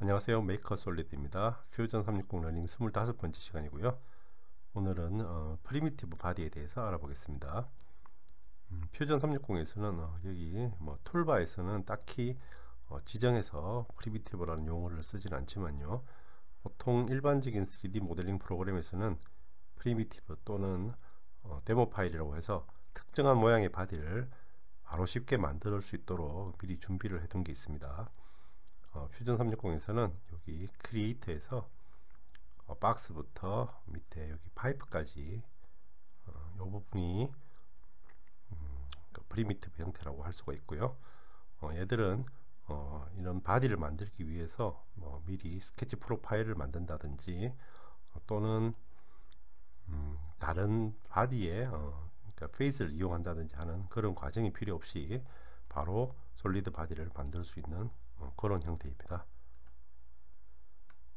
안녕하세요. 메이커 솔리드입니다. 퓨전 360 러닝 25번째 시간이고요. 오늘은 프리미티브 바디에 대해서 알아보겠습니다. 퓨전 360에서는 여기 툴바에서는 딱히 지정해서 프리미티브라는 용어를 쓰지는 않지만요. 보통 일반적인 3D 모델링 프로그램에서는 프리미티브 또는 데모 파일이라고 해서 특정한 모양의 바디를 바로 쉽게 만들 수 있도록 미리 준비를 해둔 게 있습니다. 퓨전 360에서는 여기 크리에이터에서 박스부터 밑에 여기 파이프까지 이 부분이 프리미티브 형태라고 할 수가 있고요. 얘들은 이런 바디를 만들기 위해서 미리 스케치 프로파일을 만든다든지 또는 다른 바디의 그러니까 페이스를 이용한다든지 하는 그런 과정이 필요 없이 바로 솔리드 바디를 만들 수 있는 그런 형태입니다.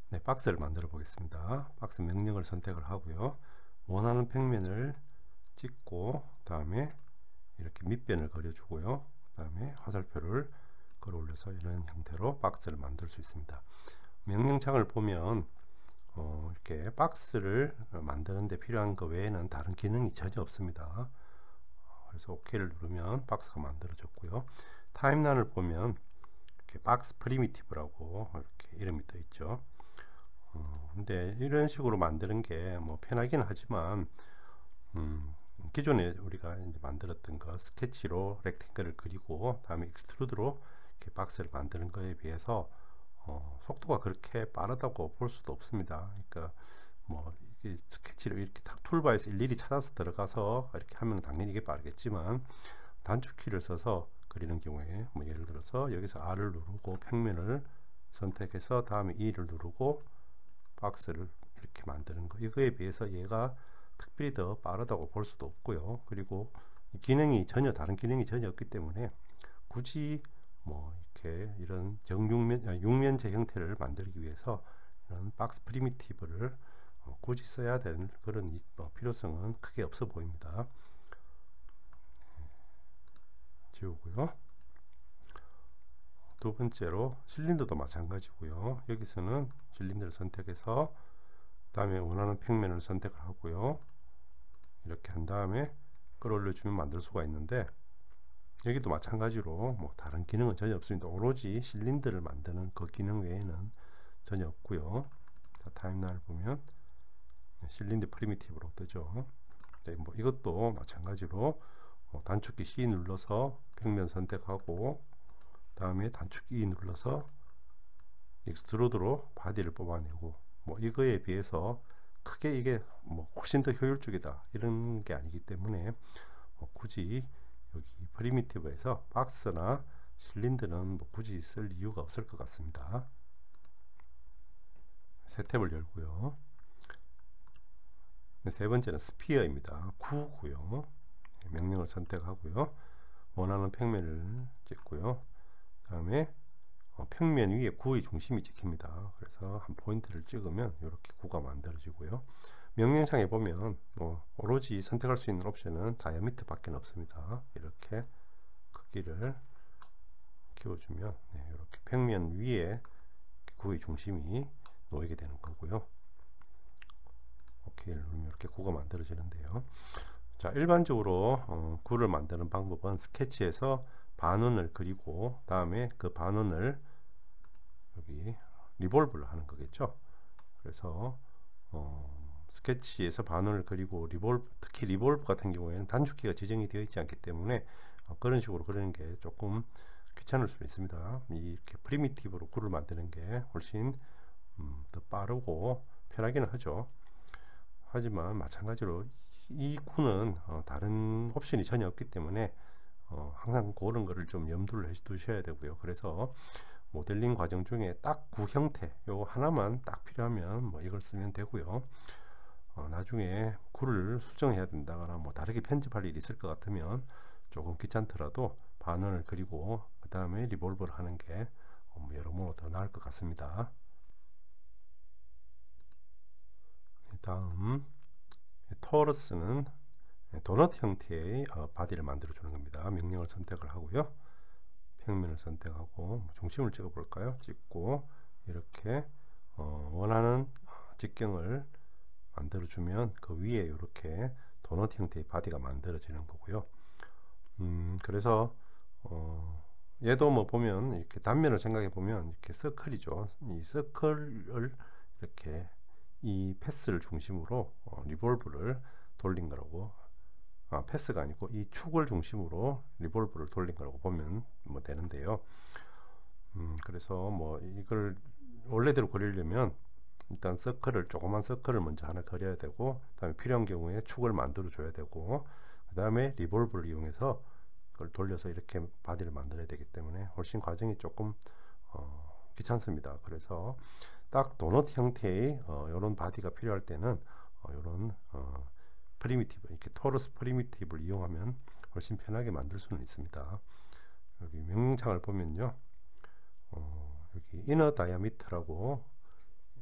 네, 박스를 만들어 보겠습니다. 박스 명령을 선택을 하고요. 원하는 평면을 찍고 다음에 이렇게 밑변을 그려 주고요. 다음에 화살표를 걸어 올려서 이런 형태로 박스를 만들 수 있습니다. 명령창을 보면 이렇게 박스를 만드는 데 필요한 것 외에는 다른 기능이 전혀 없습니다. 그래서 OK를 누르면 박스가 만들어졌고요. 타임란을 보면 이렇게 박스 프리미티브라고 이렇게 이름이 떠 있죠. 근데 이런 식으로 만드는 게 편하긴 하지만 기존에 우리가 이제 만들었던 거 스케치로 렉탱글을 그리고 다음에 익스트루드로 이렇게 박스를 만드는 거에 비해서 속도가 그렇게 빠르다고 볼 수도 없습니다. 그러니까 이게 스케치를 이렇게 툴바에서 일일이 찾아서 들어가서 이렇게 하면 당연히 이게 빠르겠지만 단축키를 써서 그리는 경우에 예를 들어서 여기서 R을 누르고 평면을 선택해서 다음에 E를 누르고 박스를 이렇게 만드는 거, 이거에 비해서 얘가 특별히 더 빠르다고 볼 수도 없고요. 그리고 기능이 전혀 다른 기능이 전혀 없기 때문에 굳이 이렇게 이런 육면체 형태를 만들기 위해서 이런 박스 프리미티브를 굳이 써야 되는 그런 필요성은 크게 없어 보입니다. 지우고요. 두 번째로 실린더도 마찬가지고요. 여기서는 실린더를 선택해서 다음에 원하는 평면을 선택을 하고요. 이렇게 한 다음에 끌어올려 주면 만들 수가 있는데 여기도 마찬가지로 다른 기능은 전혀 없습니다. 오로지 실린더를 만드는 그 기능 외에는 전혀 없고요. 자, 타임라인을 보면 실린더 프리미티브로 뜨죠. 네, 이것도 마찬가지로 단축키 C 눌러서 평면 선택하고 다음에 단축키 E 눌러서 익스트루드로 바디를 뽑아내고 이거에 비해서 크게 이게 훨씬 더 효율적이다 이런 게 아니기 때문에 굳이 여기 프리미티브에서 박스나 실린더는 굳이 쓸 이유가 없을 것 같습니다. 새 탭을 열고요. 세 번째는 스피어입니다. 구고요. 명령을 선택하고요. 원하는 평면을 찍고요. 다음에 평면 위에 구의 중심이 찍힙니다. 그래서 한 포인트를 찍으면 이렇게 구가 만들어지고요. 명령창에 보면 오로지 선택할 수 있는 옵션은 다이아미터 밖에 없습니다. 이렇게 크기를 키워주면 이렇게 평면 위에 구의 중심이 놓이게 되는 거고요. 오케이를 누르면 이렇게 구가 만들어지는데요. 자, 일반적으로 구를 만드는 방법은 스케치에서 반원을 그리고 다음에 그 반원을 여기 리볼브를 하는 거겠죠. 그래서 스케치에서 반원을 그리고 리볼브, 특히 리볼브 같은 경우에는 단축키가 지정이 되어 있지 않기 때문에 그런 식으로 그리는 게 조금 귀찮을 수 있습니다. 이렇게 프리미티브로 구를 만드는 게 훨씬 더 빠르고 편하기는 하죠. 하지만 마찬가지로 이 구는 다른 옵션이 전혀 없기 때문에 항상 그런 거를 좀 염두를 해 두셔야 되고요. 그래서 모델링 과정 중에 딱 구 형태 요거 하나만 딱 필요하면 이걸 쓰면 되고요. 나중에 구를 수정해야 된다거나 다르게 편집할 일이 있을 것 같으면 조금 귀찮더라도 반원을 그리고 그 다음에 리볼브를 하는 게 여러모로 더 나을 것 같습니다. 다음 토러스는 도넛 형태의 바디를 만들어 주는 겁니다. 명령을 선택을 하고요. 평면을 선택하고 중심을 찍어 볼까요? 찍고 이렇게 원하는 직경을 만들어 주면 그 위에 이렇게 도넛 형태의 바디가 만들어지는 거고요. 그래서 얘도 뭐 보면 이렇게 단면을 생각해 보면 이렇게 서클이죠. 이 서클을 이렇게 이 패스를 중심으로 리볼브를 돌린 거라고, 패스가 아니고 이 축을 중심으로 리볼브를 돌린 거라고 보면 뭐 되는데요. 그래서 뭐 이걸 원래대로 그리려면 일단 서클을, 조그만 서클을 먼저 하나 그려야 되고, 그 다음에 필요한 경우에 축을 만들어 줘야 되고, 그 다음에 리볼브를 이용해서 그걸 돌려서 이렇게 바디를 만들어야 되기 때문에 훨씬 과정이 조금 귀찮습니다. 그래서 딱 도넛 형태의 이런 바디가 필요할 때는 이런 프리미티브, 이렇게 토러스 프리미티브를 이용하면 훨씬 편하게 만들 수는 있습니다. 여기 명령창을 보면요, 여기 이너 다이아미터라고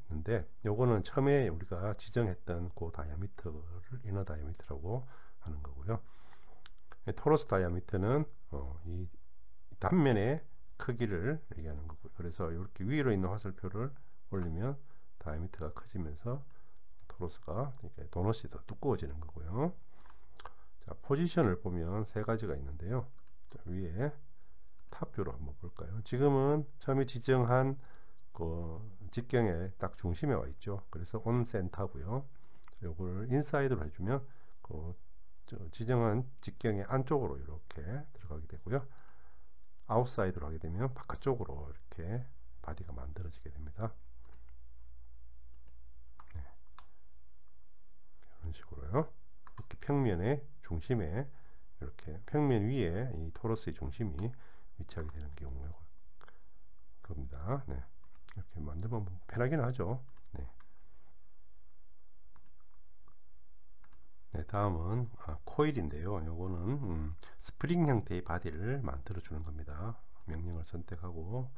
있는데, 요거는 처음에 우리가 지정했던 그 다이아미터를 이너 다이아미터라고 하는 거고요. 토러스 다이아미터는 이 단면의 크기를 얘기하는 거고요. 그래서 이렇게 위로 있는 화살표를 올리면 다이아미터가 커지면서 토러스가 이렇게 도넛이 더 두꺼워지는 거고요. 자, 포지션을 보면 세 가지가 있는데요. 자, 위에 탑뷰로 한번 볼까요? 지금은 처음에 지정한 그 직경의 딱 중심에 와 있죠. 그래서 온 센터고요. 요걸 인사이드로 해주면 그 지정한 직경의 안쪽으로 이렇게 들어가게 되고요. 아웃사이드로 하게 되면 바깥쪽으로 이렇게 바디가 만들어지게 됩니다. 네. 이런 식으로요. 이렇게 평면의 중심에, 이렇게 평면 위에 이 토러스의 중심이 위치하게 되는 경우가 겁니다. 네. 이렇게 만들면 편하긴 하죠. 네. 네, 다음은 코일인데요. 요거는 스프링 형태의 바디를 만들어 주는 겁니다. 명령을 선택하고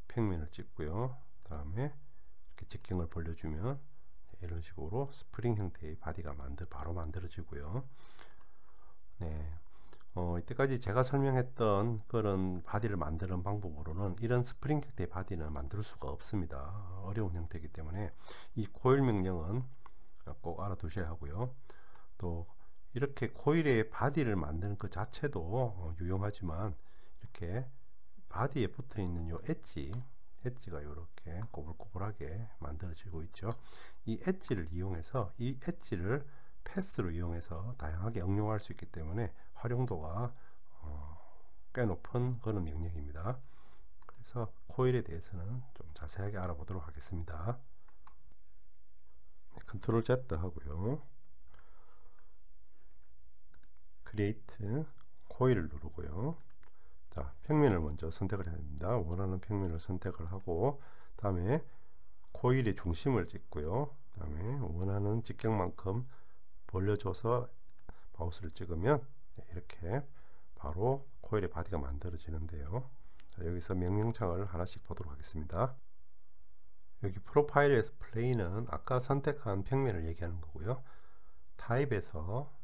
평면을 찍고요. 다음에 이렇게 직경을 벌려주면 이런 식으로 스프링 형태의 바디가 바로 만들어지고요. 네. 이때까지 제가 설명했던 그런 바디를 만드는 방법으로는 이런 스프링 형태의 바디는 만들 수가 없습니다. 어려운 형태이기 때문에 이 코일 명령은 꼭 알아두셔야 하고요. 또 이렇게 코일의 바디를 만드는 그 자체도 유용하지만, 이렇게 바디에 붙어 있는 요 엣지가 이렇게 꼬불꼬불하게 만들어지고 있죠. 이 엣지를 이용해서, 이 엣지를 패스로 이용해서 다양하게 응용할 수 있기 때문에 활용도가 꽤 높은 그런 명령입니다. 그래서 코일에 대해서는 좀 자세하게 알아보도록 하겠습니다. 네, 컨트롤 Z 하고요, 크리에이트 코일을 누르고요. 자, 평면을 먼저 선택을 해야 됩니다. 원하는 평면을 선택을 하고, 다음에 코일의 중심을 찍고요. 다음에 원하는 직경만큼 벌려줘서 마우스를 찍으면 이렇게 바로 코일의 바디가 만들어지는데요. 자, 여기서 명령창을 하나씩 보도록 하겠습니다. 여기 프로파일에서 플레이는 아까 선택한 평면을 얘기하는 거고요. 타입에서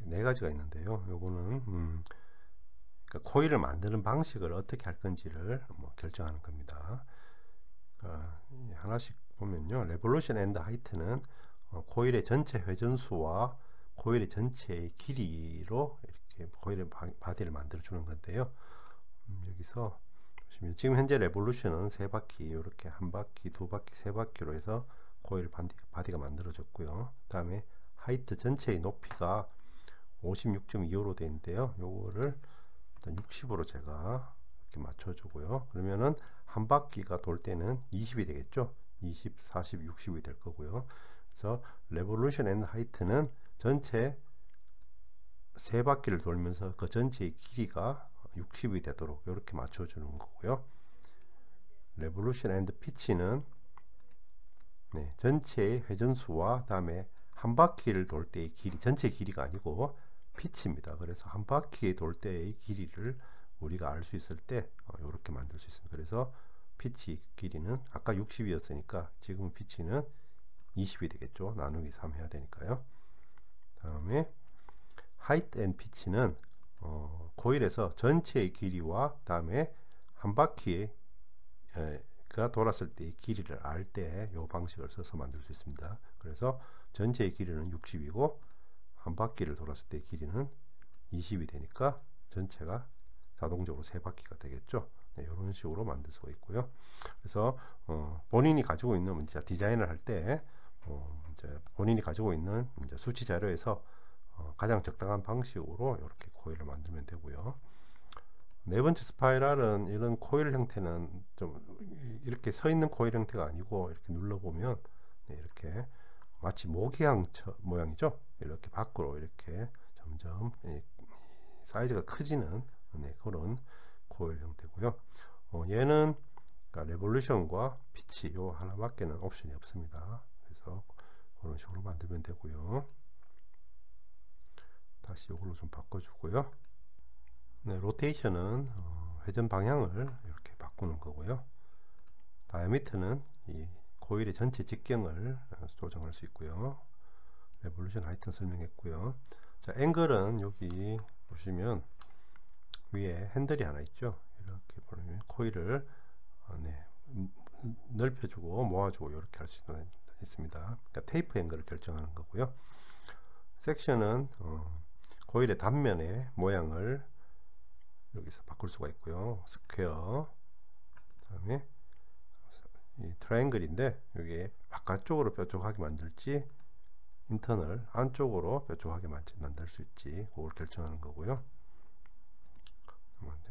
네 가지가 있는데요. 요거는 그러니까 코일을 만드는 방식을 어떻게 할 건지를 결정하는 겁니다. 하나씩 보면요, 레볼루션 앤드 하이트는 코일의 전체 회전수와 코일의 전체의 길이로 이렇게 코일의 바디를 만들어 주는 건데요. 여기서 보시면 지금 현재 레볼루션은 세 바퀴, 이렇게 한 바퀴, 두 바퀴, 세 바퀴로 해서 코일 바디가 만들어졌고요. 다음에 하이트 전체의 높이가 56.25로 되어 있는데요. 요거를 일단 60으로 제가 이렇게 맞춰주고요. 그러면은 한 바퀴가 돌 때는 20이 되겠죠. 20, 40, 60이 될 거고요. 그래서 레볼루션 앤 하이트는 전체 세 바퀴를 돌면서 그 전체의 길이가 60이 되도록 이렇게 맞춰주는 거고요. 레볼루션 앤 피치는 전체의 회전수와 다음에 한 바퀴를 돌 때의 길이, 전체 길이가 아니고 피치입니다. 그래서 한 바퀴 돌 때의 길이를 우리가 알 수 있을 때 이렇게 만들 수 있습니다. 그래서 피치 길이는 아까 60이었으니까 지금 피치는 20이 되겠죠. 나누기 3 해야 되니까요. 다음에 height and pitch는 코일에서 전체의 길이와 다음에 한 바퀴의 돌았을 때의 길이를 알 때 이 방식을 써서 만들 수 있습니다. 그래서 전체의 길이는 60이고 한 바퀴를 돌았을 때의 길이는 20이 되니까 전체가 자동적으로 3바퀴가 되겠죠. 네, 이런 식으로 만들 수가 있고요. 그래서 본인이 가지고 있는 이제 디자인을 할 때 이제 본인이 가지고 있는 이제 수치 자료에서 가장 적당한 방식으로 이렇게 코일을 만들면 되고요. 네 번째 스파이럴은 이런 코일 형태는 좀 이렇게 서 있는 코일 형태가 아니고 이렇게 눌러보면 네, 이렇게 마치 모기향 모양이죠. 이렇게 밖으로 이렇게 점점 사이즈가 커지는 네, 그런 코일 형태고요. 얘는 그러니까 레볼루션과 피치 요 하나밖에는 옵션이 없습니다. 그래서 그런 식으로 만들면 되고요. 다시 이걸로 좀 바꿔주고요. 네, 로테이션은 회전 방향을 이렇게 바꾸는 거고요. 다이아미터는 이 코일의 전체 직경을 조정할 수 있고요. 레볼루션 하이트는 설명했고요. 자, 앵글은 여기 보시면 위에 핸들이 하나 있죠. 이렇게 보면 코일을 네, 넓혀주고 모아주고 이렇게 할 수 있습니다. 그러니까 테이프 앵글을 결정하는 거고요. 섹션은 코일의 단면의 모양을 여기서 바꿀 수가 있고요. 스퀘어, 다음에 이 트라이앵글인데 여기에 바깥쪽으로 뾰족하게 만들지 인터널 안쪽으로 뾰족하게 만들 수 있지 그걸 결정하는 거고요.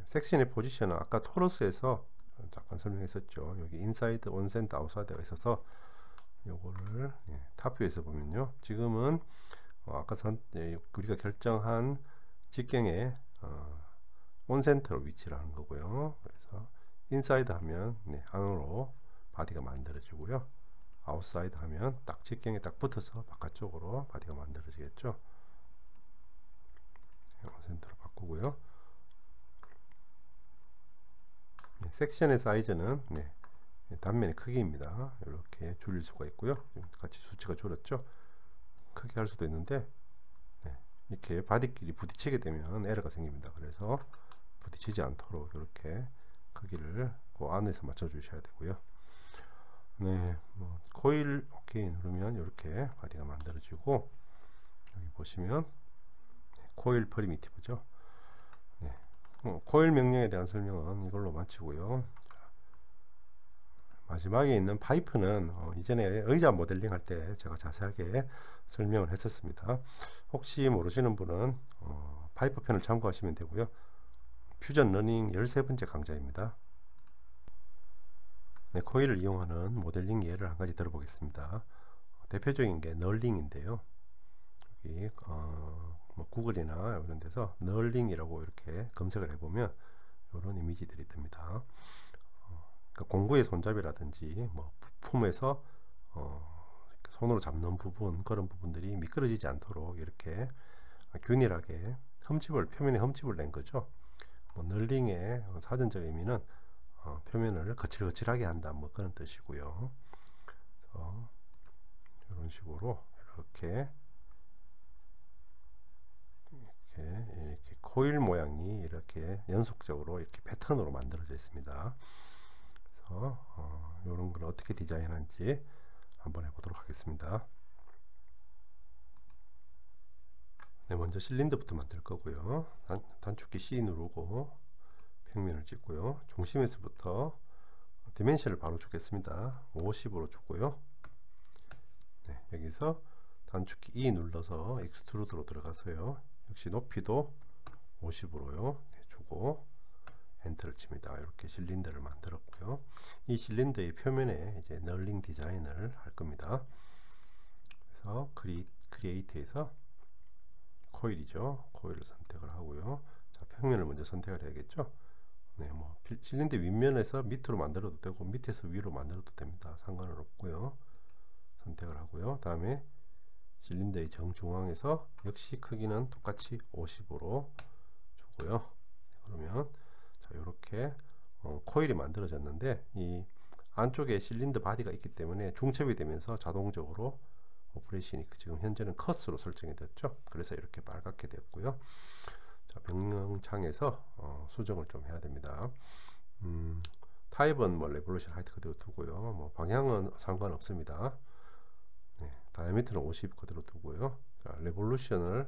섹션의 포지션은 아까 토러스에서 잠깐 설명했었죠. 여기 인사이드, 온센트, 아웃사이드가 있어서 요거를 탑뷰에서 보면요. 지금은 아까 우리가 결정한 직경의 온센터로 위치를 하는 거고요. 그래서 인사이드 하면 안으로 바디가 만들어지고요. 아웃사이드 하면 딱 직경에 딱 붙어서 바깥쪽으로 바디가 만들어지겠죠. 온센터로 바꾸고요. 섹션의 사이즈는 단면의 크기입니다. 이렇게 줄일 수가 있고요. 같이 수치가 줄었죠. 크게 할 수도 있는데 이렇게 바디끼리 부딪히게 되면 에러가 생깁니다. 그래서 부딪히지 않도록 이렇게 크기를 그 안에서 맞춰 주셔야 되고요. 네, 코일 오케이 누르면 이렇게 바디가 만들어지고 여기 보시면 코일 프리미티브죠. 코일 명령에 대한 설명은 이걸로 마치고요. 마지막에 있는 파이프는 이전에 의자 모델링 할 때 제가 자세하게 설명을 했었습니다. 혹시 모르시는 분은 파이프 편을 참고하시면 되고요. 퓨전 러닝 13번째 강좌입니다. 네, 코일을 이용하는 모델링 예를 한 가지 들어보겠습니다. 대표적인 게 널링인데요. 여기 구글이나 이런 데서 널링이라고 이렇게 검색을 해보면 이런 이미지들이 뜹니다. 그러니까 공구의 손잡이라든지 부품에서 손으로 잡는 부분 그런 부분들이 미끄러지지 않도록 이렇게 균일하게 표면에 흠집을 낸 거죠. 널링의 사전적 의미는 표면을 거칠거칠하게 한다 그런 뜻이고요. 이런 식으로 이렇게 코일 모양이 이렇게 연속적으로 이렇게 패턴으로 만들어져 있습니다. 그래서 이런 걸 어떻게 디자인하는지 한번 해보도록 하겠습니다. 네, 먼저 실린더부터 만들 거고요. 단축키 C 누르고 평면을 찍고요. 중심에서부터 디멘션을 바로 주겠습니다. 50으로 주고요. 네, 여기서 단축키 E 눌러서 익스트루드로 들어가서요. 역시 높이도 50으로요. 주고 엔터를 칩니다. 이렇게 실린더를 만들었고요. 이 실린더의 표면에 이제 널링 디자인을 할 겁니다. 그래서 크리에이트에서 코일이죠. 코일을 선택을 하고요. 자, 평면을 먼저 선택을 해야겠죠. 네, 실린더 윗면에서 밑으로 만들어도 되고 밑에서 위로 만들어도 됩니다. 상관은 없고요. 선택을 하고요. 다음에 실린더의 정중앙에서 역시 크기는 똑같이 50으로 주고요. 그러면 자, 이렇게 코일이 만들어졌는데 이 안쪽에 실린더 바디가 있기 때문에 중첩이 되면서 자동적으로 오퍼레이션이 지금 현재는 컷으로 설정이 됐죠. 그래서 이렇게 빨갛게 됐고요. 자, 명령창에서 수정을 좀 해야 됩니다. 타입은 뭐 레볼루션 하이트 그대로 두고요. 뭐 방향은 상관없습니다. 네, 다이아미터는 50 그대로 두고요. 자, 레볼루션을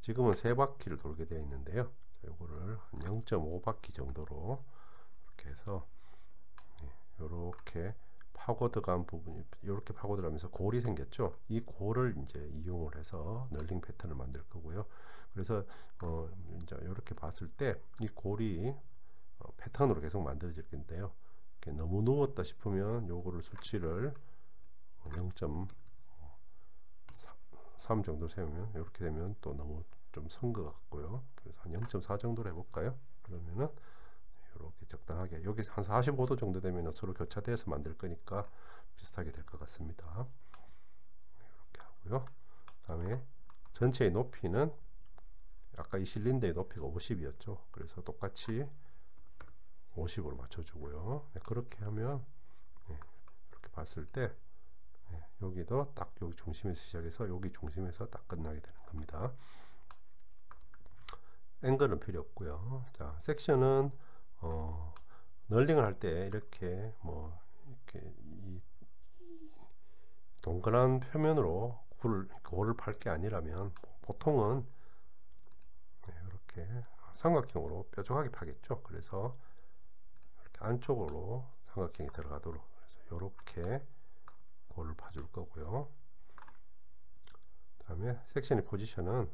지금은 3바퀴를 돌게 되어 있는데요. 이거를 한 0.5바퀴 정도로 이렇게 해서 이렇게 파고 들어간 부분이 이렇게 파고 들어가면서 골이 생겼죠. 이 골을 이제 이용을 해서 널링 패턴을 만들 거고요. 그래서 이제 이렇게 봤을 때 이 골이 패턴으로 계속 만들어질 건데요. 너무 누웠다 싶으면 요거를 수치를 0.3 정도 세우면 이렇게 되면 또 너무 좀 선 것 같고요. 그래서 한 0.4 정도로 해볼까요? 그러면은 이렇게 적당하게 여기 한 45도 정도 되면 서로 교차돼서 만들 거니까 비슷하게 될 것 같습니다. 이렇게 하고요. 다음에 전체의 높이는 아까 이 실린더의 높이가 50이었죠. 그래서 똑같이 50으로 맞춰주고요. 네, 그렇게 하면 이렇게 봤을 때 여기도 딱 여기 중심에서 시작해서 여기 중심에서 딱 끝나게 되는 겁니다. 앵글은 필요 없고요. 자, 섹션은 널링을 할 때 이렇게 뭐 이렇게 이 동그란 표면으로 골을 팔 게 아니라면 보통은 이렇게 삼각형으로 뾰족하게 파겠죠. 그래서 이렇게 안쪽으로 삼각형이 들어가도록 그래서 이렇게 골을 파줄 거고요. 다음에 섹션의 포지션은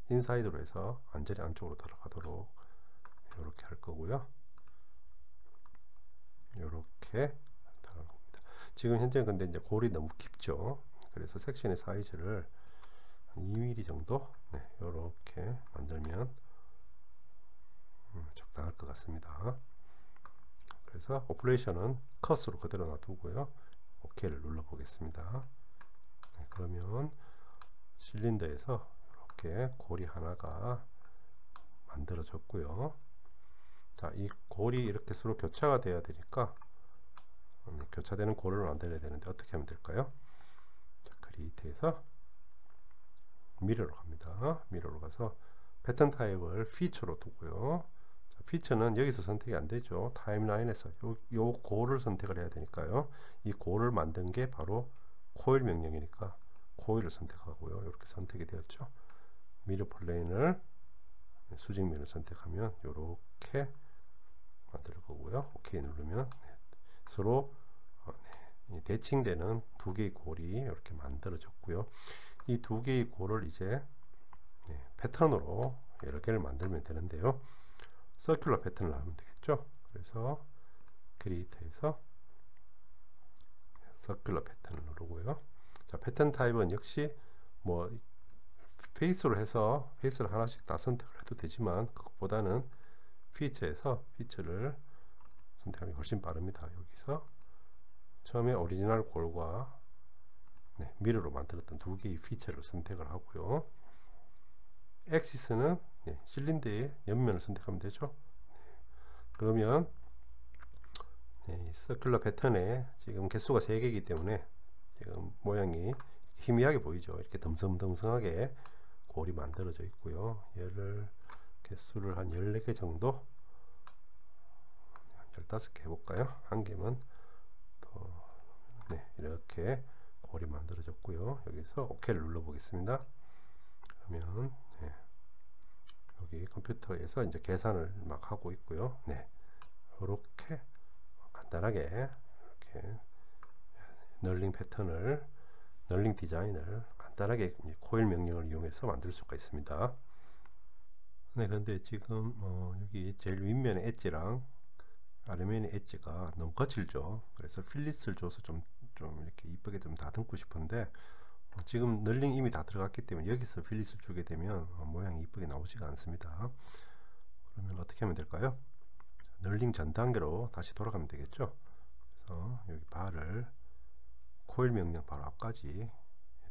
인사이드로 해서 완전히 안쪽으로 들어가도록 이렇게 할 거고요. 이렇게 들어갑니다. 지금 현재 근데 이제 골이 너무 깊죠. 그래서 섹션의 사이즈를 2mm 정도 이렇게 만들면 적당할 것 같습니다. 그래서 오퍼레이션은 컷으로 그대로 놔두고요. OK를 눌러 보겠습니다. 그러면 실린더에서 이렇게 골이 하나가 만들어졌고요. 자, 이 골이 이렇게 서로 교차가 돼야 되니까 교차되는 골을 만들어야 되는데 어떻게 하면 될까요? 자, 크리에이트에서 미러로 갑니다. 미러로 가서 패턴 타입을 피처로 두고요. 자, 피처는 여기서 선택이 안 되죠. 타임라인에서 요 골을 선택을 해야 되니까요. 이 골을 만든 게 바로 코일 명령이니까 코일을 선택하고요. 이렇게 선택이 되었죠. 미러 플레인을 수직면을 선택하면 이렇게 만들 거고요. OK 누르면 서로 대칭되는 두 개의 골이 이렇게 만들어졌고요. 이 두 개의 골을 이제 패턴으로 여러 개를 만들면 되는데요. 서큘러 패턴을 하면 되겠죠. 그래서 크리에이터에서 서큘러 패턴을 누르고요. 자, 패턴 타입은 역시 뭐 페이스로 해서 페이스를 하나씩 다 선택을 해도 되지만 그것보다는 피처에서 피처를 선택하면 훨씬 빠릅니다. 여기서 처음에 오리지널 골과 미러로 만들었던 두 개의 피처를 선택을 하고요. 엑시스는 실린더의 옆면을 선택하면 되죠. 그러면 이 서큘러 패턴에 지금 개수가 3개이기 때문에 지금 모양이 희미하게 보이죠. 이렇게 듬성듬성하게 골이 만들어져 있고요. 얘를 개수를 한 14개 정도, 한 15개 해볼까요? 한 개면 더 이렇게 골이 만들어졌고요. 여기서 OK를 눌러 보겠습니다. 그러면 여기 컴퓨터에서 이제 계산을 막 하고 있고요. 이렇게 간단하게 이렇게 널링 패턴을 널링 디자인을 간단하게 코일 명령을 이용해서 만들 수가 있습니다. 그런데 지금 여기 제일 윗면의 엣지랑 아래면의 엣지가 너무 거칠죠. 그래서 필릿을 줘서 좀 이렇게 이쁘게 좀 다듬고 싶은데 지금 널링 이미 다 들어갔기 때문에 여기서 필릿을 주게 되면 모양이 이쁘게 나오지가 않습니다. 그러면 어떻게 하면 될까요? 널링 전 단계로 다시 돌아가면 되겠죠. 그래서 여기 바를 코일 명령 바로 앞까지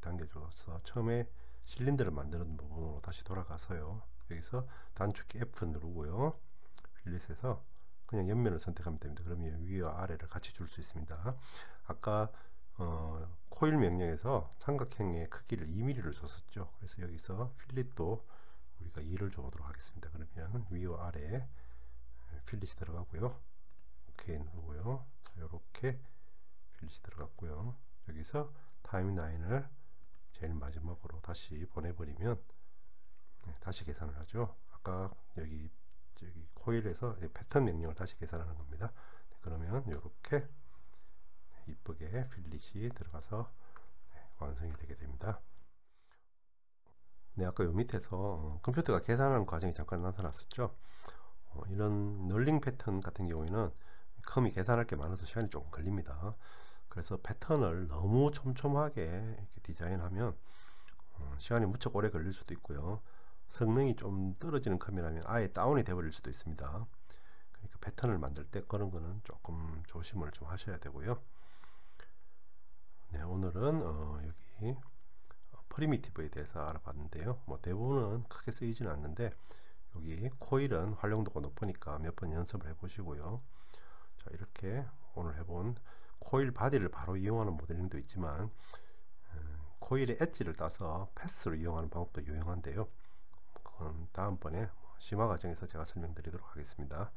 당겨줘서 처음에 실린더를 만드는 부분으로 다시 돌아가서요. 여기서 단축키 F 누르고요. 필릿에서 그냥 옆면을 선택하면 됩니다. 그러면 위와 아래를 같이 줄 수 있습니다. 아까 코일 명령에서 삼각형의 크기를 2mm를 줬었죠. 그래서 여기서 필릿도 우리가 2를 줘보도록 하겠습니다. 그러면 위와 아래 필릿이 들어가고요. OK 누르고요. 이렇게 필릿이 들어갔고요. 여기서 타임라인을 제일 마지막으로 다시 보내버리면 다시 계산을 하죠. 아까 여기 코일에서 패턴 명령을 다시 계산하는 겁니다. 그러면 이렇게 이쁘게 필릿이 들어가서 완성이 되게 됩니다. 네, 아까 요 밑에서 컴퓨터가 계산하는 과정이 잠깐 나타났었죠. 이런 널링 패턴 같은 경우에는 컴이 계산할 게 많아서 시간이 조금 걸립니다. 그래서 패턴을 너무 촘촘하게 이렇게 디자인하면 시간이 무척 오래 걸릴 수도 있고요. 성능이 좀 떨어지는 컴이라면 아예 다운이 되어버릴 수도 있습니다. 그러니까 패턴을 만들 때 그런 거는 조금 조심을 좀 하셔야 되고요. 네, 오늘은 여기 프리미티브에 대해서 알아봤는데요. 뭐 대부분은 크게 쓰이지는 않는데 여기 코일은 활용도가 높으니까 몇 번 연습을 해 보시고요. 자, 이렇게 오늘 해본 코일 바디를 바로 이용하는 모델링도 있지만 코일의 엣지를 따서 패스로 이용하는 방법도 유용한데요. 그건 다음번에 심화 과정에서 제가 설명드리도록 하겠습니다.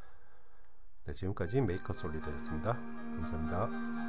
네, 지금까지 메이커 솔리드였습니다. 감사합니다.